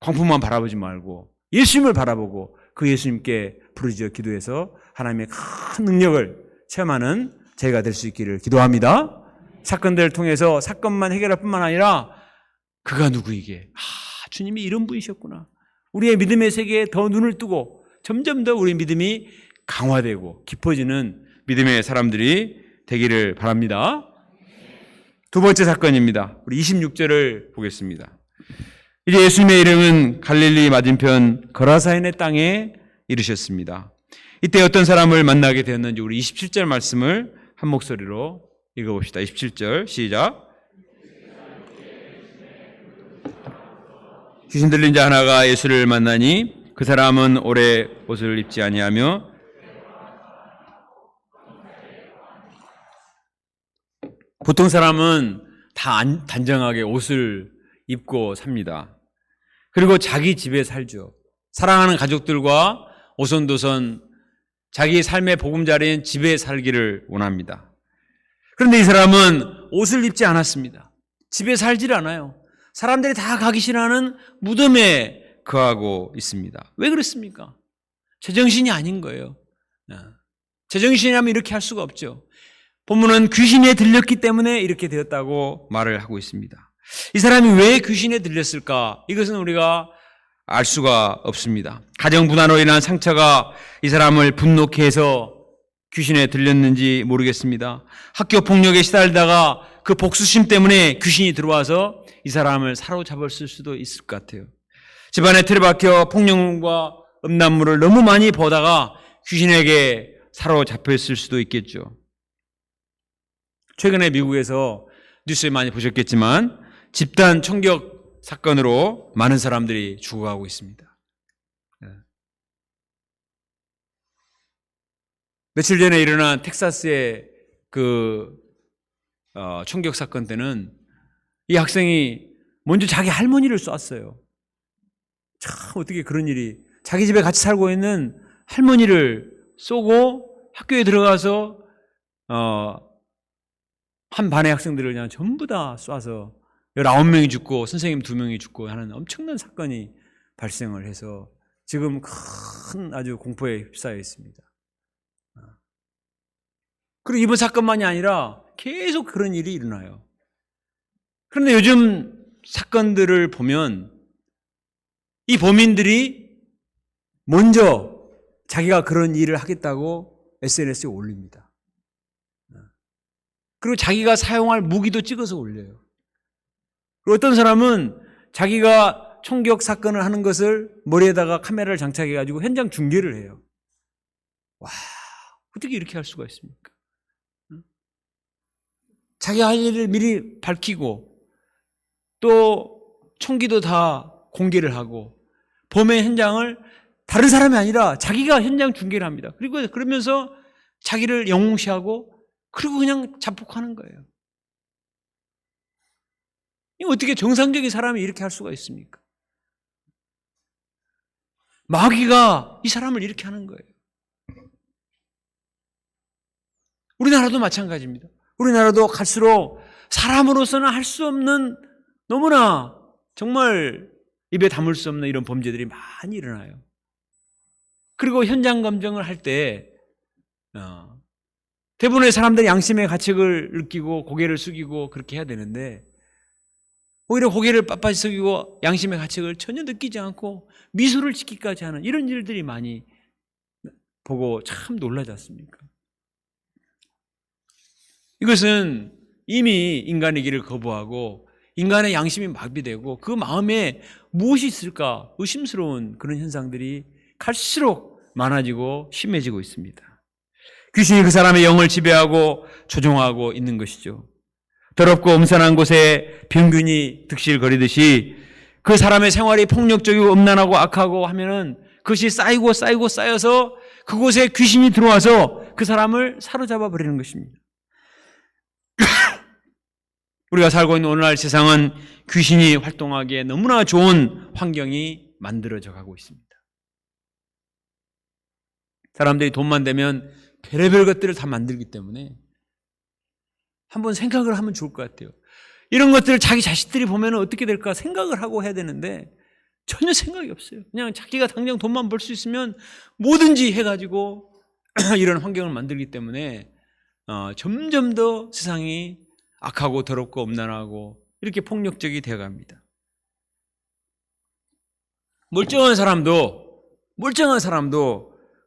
광풍만 바라보지 말고 예수님을 바라보고 그 예수님께 부르짖어 기도해서 하나님의 큰 능력을 체험하는 저희가 될 수 있기를 기도합니다. 사건들을 통해서 사건만 해결할 뿐만 아니라 그가 누구이게 주님이 이런 분이셨구나. 우리의 믿음의 세계에 더 눈을 뜨고 점점 더 우리 믿음이 강화되고 깊어지는 믿음의 사람들이 되기를 바랍니다. 두 번째 사건입니다. 우리 26절을 보겠습니다. 이제 예수님의 이름은 갈릴리 맞은편 거라사인의 땅에 이르셨습니다. 이때 어떤 사람을 만나게 되었는지 우리 27절 말씀을 한 목소리로 읽어봅시다. 27절 시작. 귀신 들린 자 하나가 예수를 만나니 그 사람은 오래 옷을 입지 아니하며 보통 사람은 다 단정하게 옷을 입고 삽니다. 그리고 자기 집에 살죠. 사랑하는 가족들과 오손도손 자기 삶의 보금자리인 집에 살기를 원합니다. 그런데 이 사람은 옷을 입지 않았습니다. 집에 살질 않아요. 사람들이 다 가기 싫어하는 무덤에 거하고 있습니다. 왜 그렇습니까? 제정신이 아닌 거예요. 제정신이라면 이렇게 할 수가 없죠. 본문은 귀신에 들렸기 때문에 이렇게 되었다고 말을 하고 있습니다. 이 사람이 왜 귀신에 들렸을까? 이것은 우리가 알 수가 없습니다. 가정 분화로 인한 상처가 이 사람을 분노케 해서 귀신에 들렸는지 모르겠습니다. 학교 폭력에 시달리다가 그 복수심 때문에 귀신이 들어와서 이 사람을 사로잡았을 수도 있을 것 같아요. 집안에 틀에 박혀 폭력과 음란물을 너무 많이 보다가 귀신에게 사로잡혔을 수도 있겠죠. 최근에 미국에서 뉴스에 많이 보셨겠지만 집단 총격 사건으로 많은 사람들이 죽어가고 있습니다. 며칠 전에 일어난 텍사스의 총격 사건 때는 이 학생이 먼저 자기 할머니를 쐈어요. 참 어떻게 그런 일이, 자기 집에 같이 살고 있는 할머니를 쏘고 학교에 들어가서 한 반의 학생들을 그냥 전부 다 쏴서 19명이 죽고 선생님 2명이 죽고 하는 엄청난 사건이 발생을 해서 지금 큰 아주 공포에 휩싸여 있습니다. 그리고 이번 사건만이 아니라 계속 그런 일이 일어나요. 그런데 요즘 사건들을 보면 이 범인들이 먼저 자기가 그런 일을 하겠다고 SNS에 올립니다. 그리고 자기가 사용할 무기도 찍어서 올려요. 그리고 어떤 사람은 자기가 총격 사건을 하는 것을 머리에다가 카메라를 장착해가지고 현장 중계를 해요. 와, 어떻게 이렇게 할 수가 있습니까? 자기 할 일을 미리 밝히고 또 총기도 다 공개를 하고 범행 현장을 다른 사람이 아니라 자기가 현장 중계를 합니다. 그리고 그러면서 자기를 영웅시하고 그리고 그냥 자폭하는 거예요. 어떻게 정상적인 사람이 이렇게 할 수가 있습니까? 마귀가 이 사람을 이렇게 하는 거예요. 우리나라도 마찬가지입니다. 우리나라도 갈수록 사람으로서는 할 수 없는 너무나 정말 입에 담을 수 없는 이런 범죄들이 많이 일어나요. 그리고 현장 검증을 할 때 대부분의 사람들이 양심의 가책을 느끼고 고개를 숙이고 그렇게 해야 되는데 오히려 고개를 빳빳이 숙이고 양심의 가책을 전혀 느끼지 않고 미소를 짓기까지 하는 이런 일들이 많이 보고 참 놀라지 않습니까? 이것은 이미 인간의 길을 거부하고 인간의 양심이 마비되고 그 마음에 무엇이 있을까 의심스러운 그런 현상들이 갈수록 많아지고 심해지고 있습니다. 귀신이 그 사람의 영을 지배하고 조종하고 있는 것이죠. 더럽고 음산한 곳에 병균이 득실거리듯이 그 사람의 생활이 폭력적이고 음란하고 악하고 하면은 그것이 쌓여서 그곳에 귀신이 들어와서 그 사람을 사로잡아 버리는 것입니다. 우리가 살고 있는 오늘날 세상은 귀신이 활동하기에 너무나 좋은 환경이 만들어져 가고 있습니다. 사람들이 돈만 되면 별의별 것들을 다 만들기 때문에 한번 생각을 하면 좋을 것 같아요. 이런 것들을 자기 자식들이 보면 어떻게 될까 생각을 하고 해야 되는데 전혀 생각이 없어요. 그냥 자기가 당장 돈만 벌 수 있으면 뭐든지 해가지고 이런 환경을 만들기 때문에 점점 더 세상이 악하고 더럽고 음란하고 이렇게 폭력적이 되어갑니다. 멀쩡한 사람도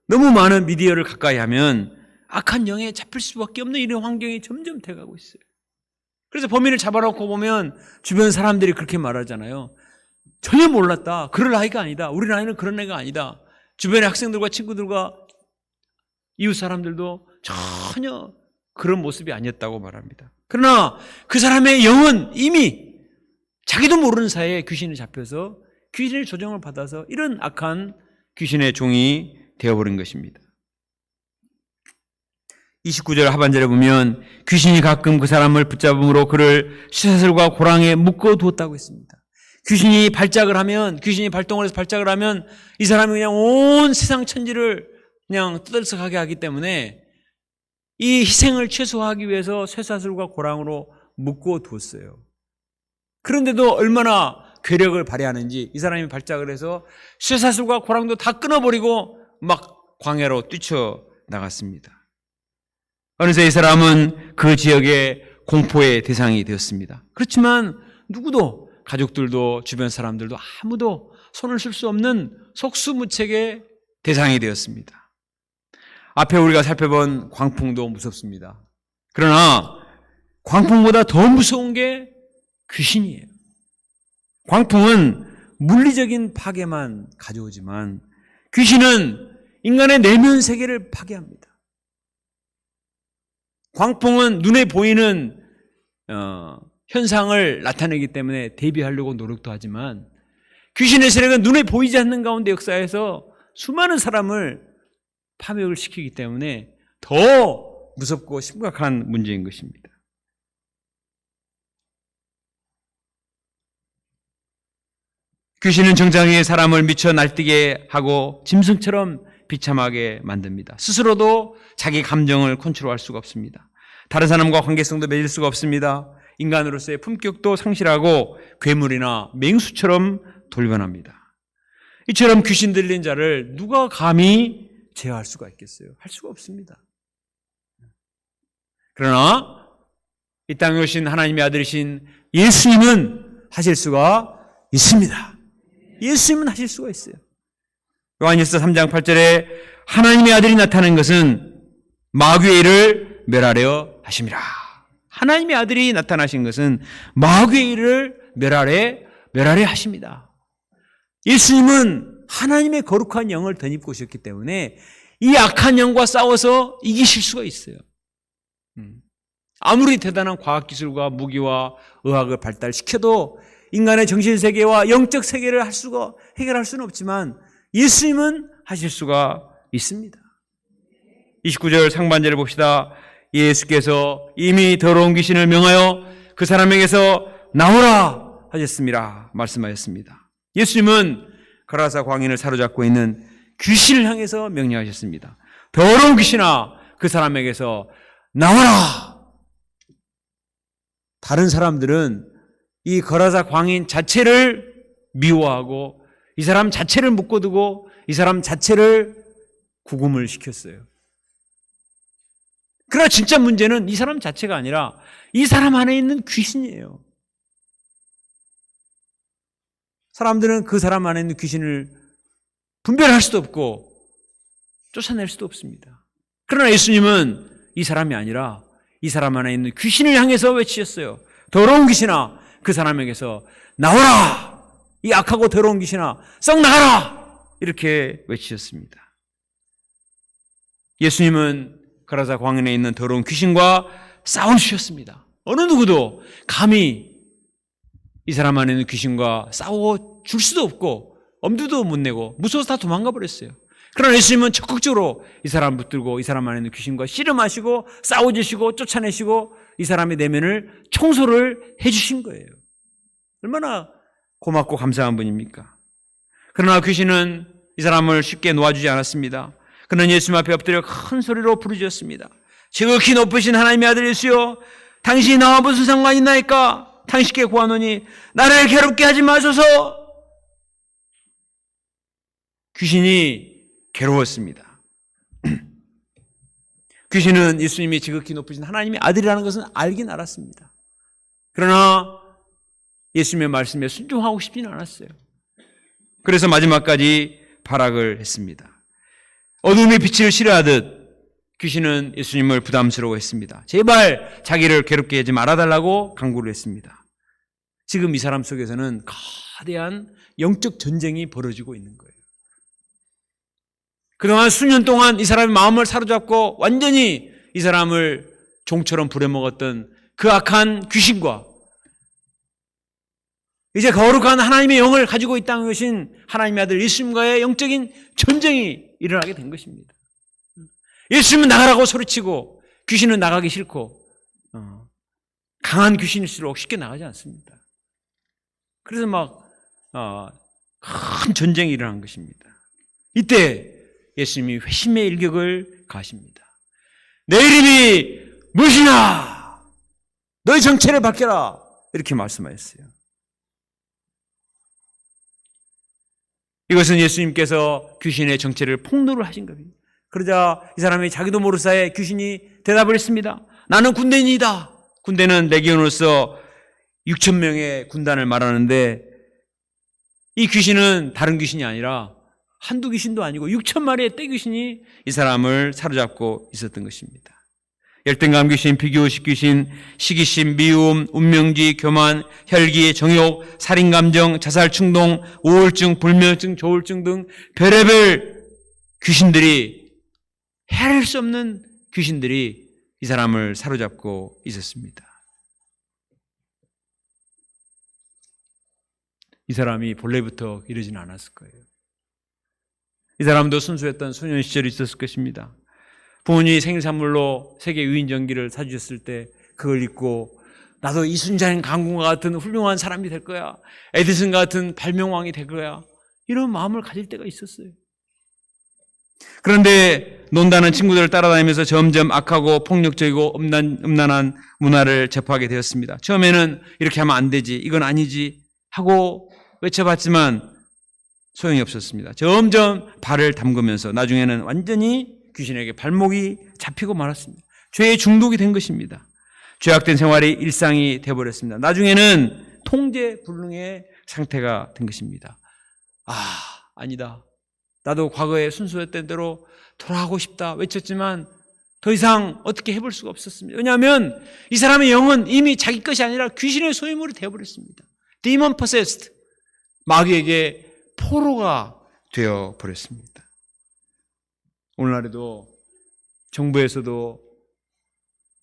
너무 많은 미디어를 가까이 하면 악한 영에 잡힐 수밖에 없는 이런 환경이 점점 돼가고 있어요. 그래서 범인을 잡아놓고 보면 주변 사람들이 그렇게 말하잖아요. 전혀 몰랐다. 그럴 나이가 아니다. 우리 나이는 그런 애가 아니다. 주변의 학생들과 친구들과 이웃 사람들도 전혀 그런 모습이 아니었다고 말합니다. 그러나 그 사람의 영은 이미 자기도 모르는 사이에 귀신에 잡혀서 귀신의 조정을 받아서 이런 악한 귀신의 종이 되어버린 것입니다. 29절 하반절에 보면 귀신이 가끔 그 사람을 붙잡음으로 그를 쇠사슬과 고랑에 묶어두었다고 했습니다. 귀신이 발동을 해서 발작을 하면 이 사람이 그냥 온 세상 천지를 그냥 떠들썩하게 하기 때문에 이 희생을 최소화하기 위해서 쇠사슬과 고랑으로 묶어 두었어요. 그런데도 얼마나 괴력을 발휘하는지 이 사람이 발작을 해서 쇠사슬과 고랑도 다 끊어버리고 막 광야로 뛰쳐나갔습니다. 어느새 이 사람은 그 지역의 공포의 대상이 되었습니다. 그렇지만 누구도, 가족들도 주변 사람들도 아무도 손을 쓸 수 없는 속수무책의 대상이 되었습니다. 앞에 우리가 살펴본 광풍도 무섭습니다. 그러나 광풍보다 더 무서운 게 귀신이에요. 광풍은 물리적인 파괴만 가져오지만 귀신은 인간의 내면 세계를 파괴합니다. 광풍은 눈에 보이는 현상을 나타내기 때문에 대비하려고 노력도 하지만 귀신의 세력은 눈에 보이지 않는 가운데 역사에서 수많은 사람을 파멸을 시키기 때문에 더 무섭고 심각한 문제인 것입니다. 귀신은 정장 위에 사람을 미쳐 날뛰게 하고 짐승처럼 비참하게 만듭니다. 스스로도 자기 감정을 컨트롤할 수가 없습니다. 다른 사람과 관계성도 맺을 수가 없습니다. 인간으로서의 품격도 상실하고 괴물이나 맹수처럼 돌변합니다. 이처럼 귀신 들린 자를 누가 감히 제어할 수가 있겠어요? 할 수가 없습니다. 그러나 이 땅에 오신 하나님의 아들이신 예수님은 하실 수가 있습니다. 예수님은 하실 수가 있어요. 요한일서 3장 8절에 하나님의 아들이 나타난 것은 마귀의 일을 멸하려 하심이라. 하나님의 아들이 나타나신 것은 마귀의 일을 멸하려 하십니다. 예수님은 하나님의 거룩한 영을 덧입고 오셨기 때문에 이 악한 영과 싸워서 이기실 수가 있어요. 아무리 대단한 과학기술과 무기와 의학을 발달시켜도 인간의 정신세계와 영적 세계를 해결할 수는 없지만 예수님은 하실 수가 있습니다. 29절 상반절을 봅시다. 예수께서 이미 더러운 귀신을 명하여 그 사람에게서 나오라 하셨습니다. 말씀하셨습니다. 예수님은 가라사 광인을 사로잡고 있는 귀신을 향해서 명령하셨습니다. 더러운 귀신아, 그 사람에게서 나와라. 다른 사람들은 이 거라사 광인 자체를 미워하고 이 사람 자체를 묶어두고 이 사람 자체를 구금을 시켰어요. 그러나 진짜 문제는 이 사람 자체가 아니라 이 사람 안에 있는 귀신이에요. 사람들은 그 사람 안에 있는 귀신을 분별할 수도 없고 쫓아낼 수도 없습니다. 그러나 예수님은 이 사람이 아니라 이 사람 안에 있는 귀신을 향해서 외치셨어요. 더러운 귀신아, 그 사람에게서 나오라! 이 악하고 더러운 귀신아, 썩 나가라! 이렇게 외치셨습니다. 예수님은 가라사 광인에 있는 더러운 귀신과 싸우셨습니다. 어느 누구도 감히 이 사람 안에 있는 귀신과 싸워 줄 수도 없고 엄두도 못 내고 무서워서 다 도망가 버렸어요. 그러나 예수님은 적극적으로 이 사람을 붙들고 이 사람 안에 있는 귀신과 씨름하시고 싸워주시고 쫓아내시고 이 사람의 내면을 청소를 해주신 거예요. 얼마나 고맙고 감사한 분입니까? 그러나 귀신은 이 사람을 쉽게 놓아주지 않았습니다. 그는 예수님 앞에 엎드려 큰 소리로 부르짖었습니다. 지극히 높으신 하나님의 아들 예수여, 당신이 나와 무슨 상관이 있나이까? 당신께 구하노니 나를 괴롭게 하지 마소서. 귀신이 괴로웠습니다. 귀신은 예수님이 지극히 높으신 하나님의 아들이라는 것은 알긴 알았습니다. 그러나 예수님의 말씀에 순종하고 싶지는 않았어요. 그래서 마지막까지 발악을 했습니다. 어둠의 빛을 싫어하듯 귀신은 예수님을 부담스러워했습니다. 제발 자기를 괴롭게 하지 말아달라고 강구를 했습니다. 지금 이 사람 속에서는 거대한 영적 전쟁이 벌어지고 있는 거예요. 그동안 수년 동안 이 사람의 마음을 사로잡고 완전히 이 사람을 종처럼 부려먹었던 그 악한 귀신과 이제 거룩한 하나님의 영을 가지고 있다는 것인 하나님의 아들 예수님과의 영적인 전쟁이 일어나게 된 것입니다. 예수님은 나가라고 소리치고 귀신은 나가기 싫고 강한 귀신일수록 쉽게 나가지 않습니다. 그래서 막 큰 전쟁이 일어난 것입니다. 이때 예수님이 회심의 일격을 가십니다. 내 이름이 무엇이냐? 너의 정체를 밝혀라. 이렇게 말씀하셨어요. 이것은 예수님께서 귀신의 정체를 폭로를 하신 겁니다. 그러자 이 사람이 자기도 모를 사이에 귀신이 대답을 했습니다. 나는 군대인이다. 군대는 레기온으로서 6,000명의 군단을 말하는데 이 귀신은 다른 귀신이 아니라 한두 귀신도 아니고 6,000마리의 떼귀신이 이 사람을 사로잡고 있었던 것입니다. 열등감 귀신, 비교의식 귀신, 시기심, 미움, 운명지, 교만, 혈기, 정욕, 살인감정, 자살충동, 우울증, 불면증, 조울증 등 별의별 귀신들이, 헤아릴 수 없는 귀신들이 이 사람을 사로잡고 있었습니다. 이 사람이 본래부터 이러지는 않았을 거예요. 이 사람도 순수했던 소년 시절이 있었을 것입니다. 부모님이 생일 선물로 세계 유인전기를 사주셨을 때 그걸 입고 나도 이순신 장군과 같은 훌륭한 사람이 될 거야. 에디슨 같은 발명왕이 될 거야. 이런 마음을 가질 때가 있었어요. 그런데 논다는 친구들을 따라다니면서 점점 악하고 폭력적이고 음란한 문화를 접하게 되었습니다. 처음에는 이렇게 하면 안 되지, 이건 아니지 하고 외쳐봤지만 소용이 없었습니다. 점점 발을 담그면서 나중에는 완전히 귀신에게 발목이 잡히고 말았습니다. 죄에 중독이 된 것입니다. 죄악된 생활이 일상이 되어버렸습니다. 나중에는 통제불능의 상태가 된 것입니다. 아니다. 나도 과거에 순수했던 대로 돌아가고 싶다 외쳤지만 더 이상 어떻게 해볼 수가 없었습니다. 왜냐하면 이 사람의 영은 이미 자기 것이 아니라 귀신의 소유물이 되어버렸습니다. Demon possessed. 마귀에게 포로가 되어버렸습니다. 오늘날에도 정부에서도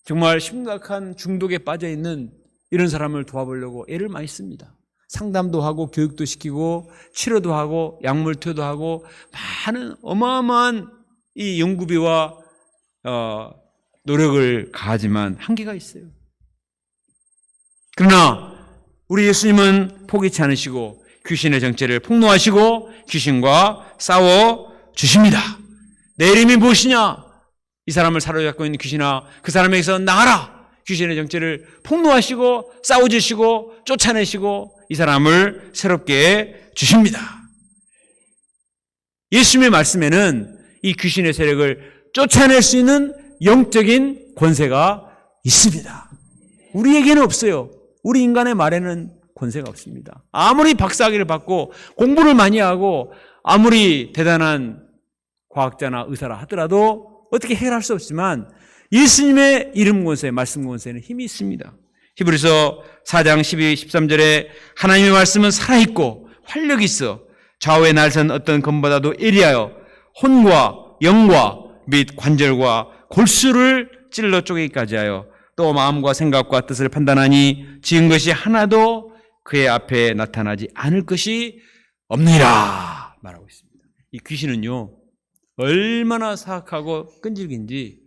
정말 심각한 중독에 빠져있는 이런 사람을 도와보려고 애를 많이 씁니다. 상담도 하고 교육도 시키고 치료도 하고 약물 투여도 하고 많은 어마어마한 이 연구비와 노력을 가하지만 한계가 있어요. 그러나 우리 예수님은 포기치 않으시고 귀신의 정체를 폭로하시고 귀신과 싸워 주십니다. 내 이름이 무엇이냐? 이 사람을 사로잡고 있는 귀신아, 그 사람에게서 나가라! 귀신의 정체를 폭로하시고 싸워주시고 쫓아내시고 이 사람을 새롭게 주십니다. 예수님의 말씀에는 이 귀신의 세력을 쫓아낼 수 있는 영적인 권세가 있습니다. 우리에게는 없어요. 우리 인간의 말에는 권세가 없습니다. 아무리 박사학위를 받고 공부를 많이 하고 아무리 대단한 과학자나 의사라 하더라도 어떻게 해결할 수 없지만 예수님의 이름 권세, 말씀 권세는 힘이 있습니다. 히브리서 4장 12, 13절에 하나님의 말씀은 살아있고 활력이 있어 좌우에 날선 어떤 검보다도 예리하여 혼과 영과 및 관절과 골수를 찔러 쪼개기까지 하여 또 마음과 생각과 뜻을 판단하니 지은 것이 하나도 그의 앞에 나타나지 않을 것이 없느니라 말하고 있습니다. 이 귀신은요 얼마나 사악하고 끈질긴지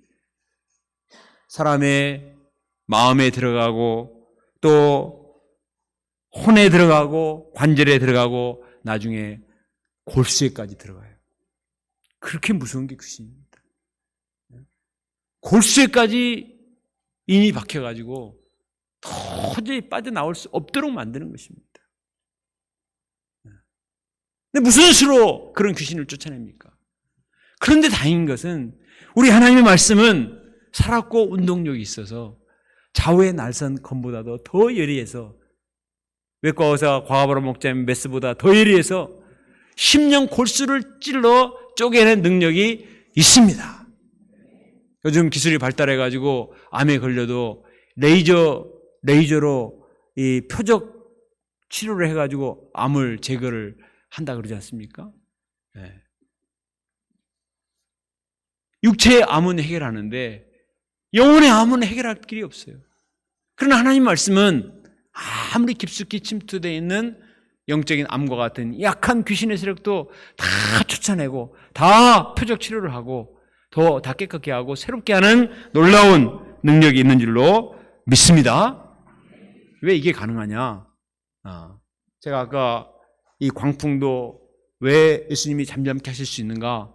사람의 마음에 들어가고 또 혼에 들어가고 관절에 들어가고 나중에 골수에까지 들어가요. 그렇게 무서운 게 귀신입니다. 골수에까지 인이 박혀가지고 도저히 빠져나올 수 없도록 만드는 것입니다. 근데 무슨 수로 그런 귀신을 쫓아냅니까? 그런데 다행인 것은 우리 하나님의 말씀은 살았고 운동력이 있어서 좌우의 날선 검보다도 더 예리해서 외과 의사 과거바로 목자인 메스보다 더 예리해서 심령 골수를 찔러 쪼개는 능력이 있습니다. 요즘 기술이 발달해가지고 암에 걸려도 레이저로 이 표적 치료를 해가지고 암을 제거를 한다 그러지 않습니까? 네. 육체의 암은 해결하는데 영혼의 암은 해결할 길이 없어요. 그러나 하나님 말씀은 아무리 깊숙이 침투되어 있는 영적인 암과 같은 약한 귀신의 세력도 다 쫓아내고 다 표적 치료를 하고 다 깨끗게 하고 새롭게 하는 놀라운 능력이 있는 줄로 믿습니다. 왜 이게 가능하냐? 제가 아까 이 광풍도 왜 예수님이 잠잠케 하실 수 있는가?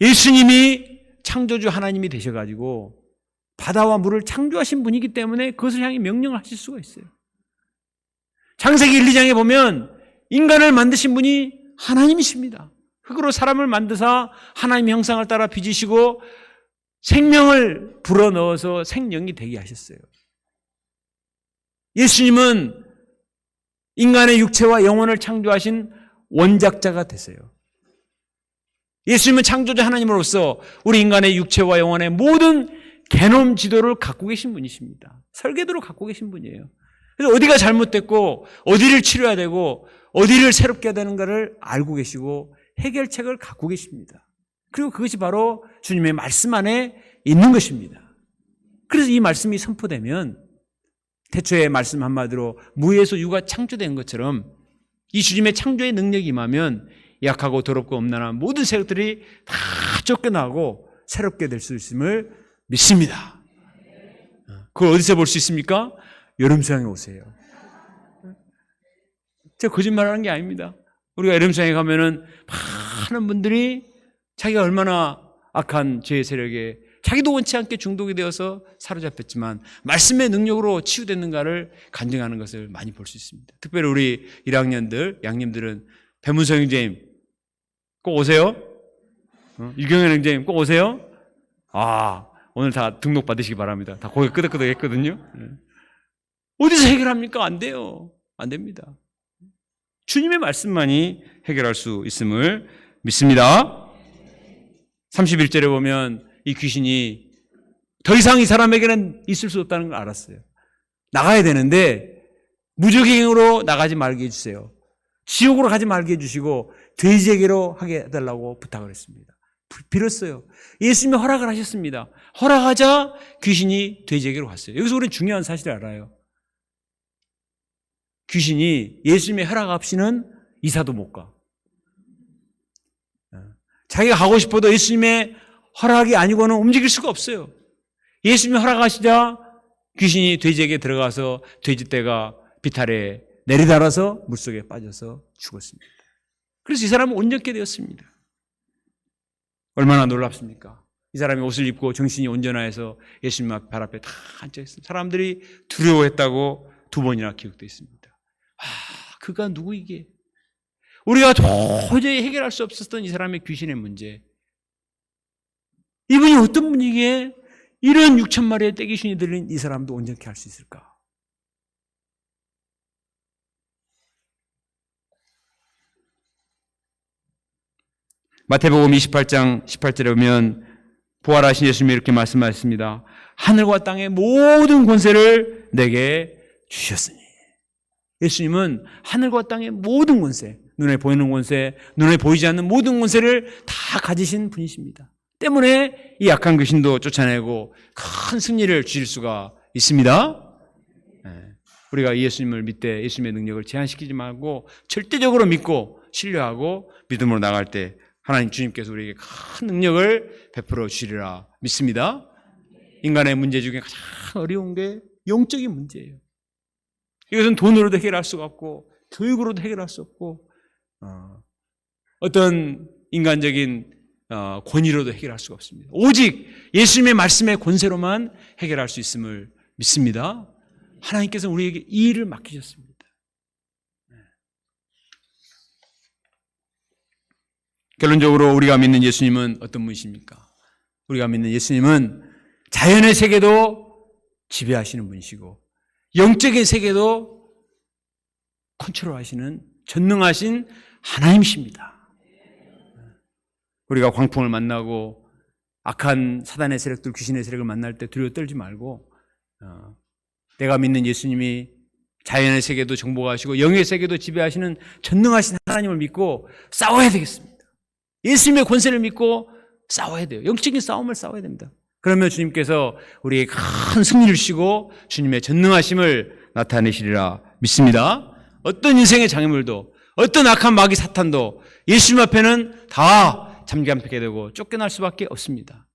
예수님이 창조주 하나님이 되셔가지고 바다와 물을 창조하신 분이기 때문에 그것을 향해 명령을 하실 수가 있어요. 창세기 1, 2장에 보면 인간을 만드신 분이 하나님이십니다. 흙으로 사람을 만드사 하나님의 형상을 따라 빚으시고 생명을 불어넣어서 생명이 되게 하셨어요. 예수님은 인간의 육체와 영혼을 창조하신 원작자가 되세요. 예수님은 창조자 하나님으로서 우리 인간의 육체와 영혼의 모든 개놈 지도를 갖고 계신 분이십니다. 설계도를 갖고 계신 분이에요. 그래서 어디가 잘못됐고 어디를 치료해야 되고 어디를 새롭게 해야 되는가를 알고 계시고 해결책을 갖고 계십니다. 그리고 그것이 바로 주님의 말씀 안에 있는 것입니다. 그래서 이 말씀이 선포되면 태초의 말씀 한마디로 무에서 유가 창조된 것처럼 이 주님의 창조의 능력이 임하면 약하고 더럽고 엄난한 모든 세력들이 다 쫓겨나고 새롭게 될 수 있음을 믿습니다. 그걸 어디서 볼 수 있습니까? 여름수양에 오세요. 제가 거짓말하는 게 아닙니다. 우리가 여름수양에 가면은 많은 분들이 자기가 얼마나 악한 죄의 세력에 자기도 원치 않게 중독이 되어서 사로잡혔지만 말씀의 능력으로 치유됐는가를 간증하는 것을 많이 볼 수 있습니다. 특별히 우리 1학년들, 양님들은 배문성 형제님 꼭 오세요. 일경현 형제님 꼭 오세요. 오늘 다 등록 받으시기 바랍니다. 다 고개 끄덕끄덕 했거든요. 어디서 해결합니까? 안 돼요. 안 됩니다. 주님의 말씀만이 해결할 수 있음을 믿습니다. 31절에 보면 이 귀신이 더 이상 이 사람에게는 있을 수 없다는 걸 알았어요. 나가야 되는데 무적행으로 나가지 말게 해주세요. 지옥으로 가지 말게 해주시고 돼지에게로 하게 해달라고 부탁을 했습니다. 빌었어요. 예수님이 허락을 하셨습니다. 허락하자 귀신이 돼지에게로 갔어요. 여기서 우리는 중요한 사실을 알아요. 귀신이 예수님의 허락 없이는 이사도 못 가. 자기가 가고 싶어도 예수님의 허락이 아니고는 움직일 수가 없어요. 예수님이 허락하시자 귀신이 돼지에게 들어가서 돼지떼가 비탈에 내리달아서 물속에 빠져서 죽었습니다. 그래서 이 사람은 온전케 되었습니다. 얼마나 놀랍습니까? 이 사람이 옷을 입고 정신이 온전하여서 예수님 앞 발 앞에 다 앉아있습니다. 사람들이 두려워했다고 2번이나 기록되어 있습니다. 그가 누구이게? 우리가 도저히 해결할 수 없었던 이 사람의 귀신의 문제. 이분이 어떤 분이기에 이런 6,000마리의 떼귀신이 들린 이 사람도 온전케 할 수 있을까? 마태복음 28장 18절에 보면 부활하신 예수님이 이렇게 말씀하셨습니다. 하늘과 땅의 모든 권세를 내게 주셨으니. 예수님은 하늘과 땅의 모든 권세, 눈에 보이는 권세, 눈에 보이지 않는 모든 권세를 다 가지신 분이십니다. 때문에 이 약한 귀신도 쫓아내고 큰 승리를 주실 수가 있습니다. 우리가 예수님을 믿되 예수님의 능력을 제한시키지 말고 절대적으로 믿고 신뢰하고 믿음으로 나갈 때 하나님 주님께서 우리에게 큰 능력을 베풀어 주시리라 믿습니다. 인간의 문제 중에 가장 어려운 게 영적인 문제예요. 이것은 돈으로도 해결할 수가 없고 교육으로도 해결할 수 없고 어떤 인간적인 권위로도 해결할 수가 없습니다. 오직 예수님의 말씀의 권세로만 해결할 수 있음을 믿습니다. 하나님께서 우리에게 이 일을 맡기셨습니다. 결론적으로 우리가 믿는 예수님은 어떤 분이십니까? 우리가 믿는 예수님은 자연의 세계도 지배하시는 분이시고 영적인 세계도 컨트롤하시는 전능하신 하나님이십니다. 우리가 광풍을 만나고 악한 사단의 세력들, 귀신의 세력을 만날 때 두려워 떨지 말고 내가 믿는 예수님이 자연의 세계도 정복하시고 영의 세계도 지배하시는 전능하신 하나님을 믿고 싸워야 되겠습니다. 예수님의 권세를 믿고 싸워야 돼요. 영적인 싸움을 싸워야 됩니다. 그러면 주님께서 우리에게 큰 승리를 주시고 주님의 전능하심을 나타내시리라 믿습니다. 어떤 인생의 장애물도 어떤 악한 마귀 사탄도 예수님 앞에는 다 잠잠하게 되고 쫓겨날 수밖에 없습니다.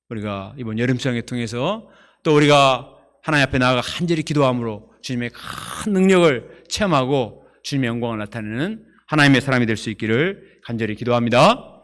우리가 이번 여름수양회 통해서 또 우리가 하나님 앞에 나아가 간절히 기도함으로 주님의 큰 능력을 체험하고 주님의 영광을 나타내는 하나님의 사람이 될 수 있기를 간절히 기도합니다.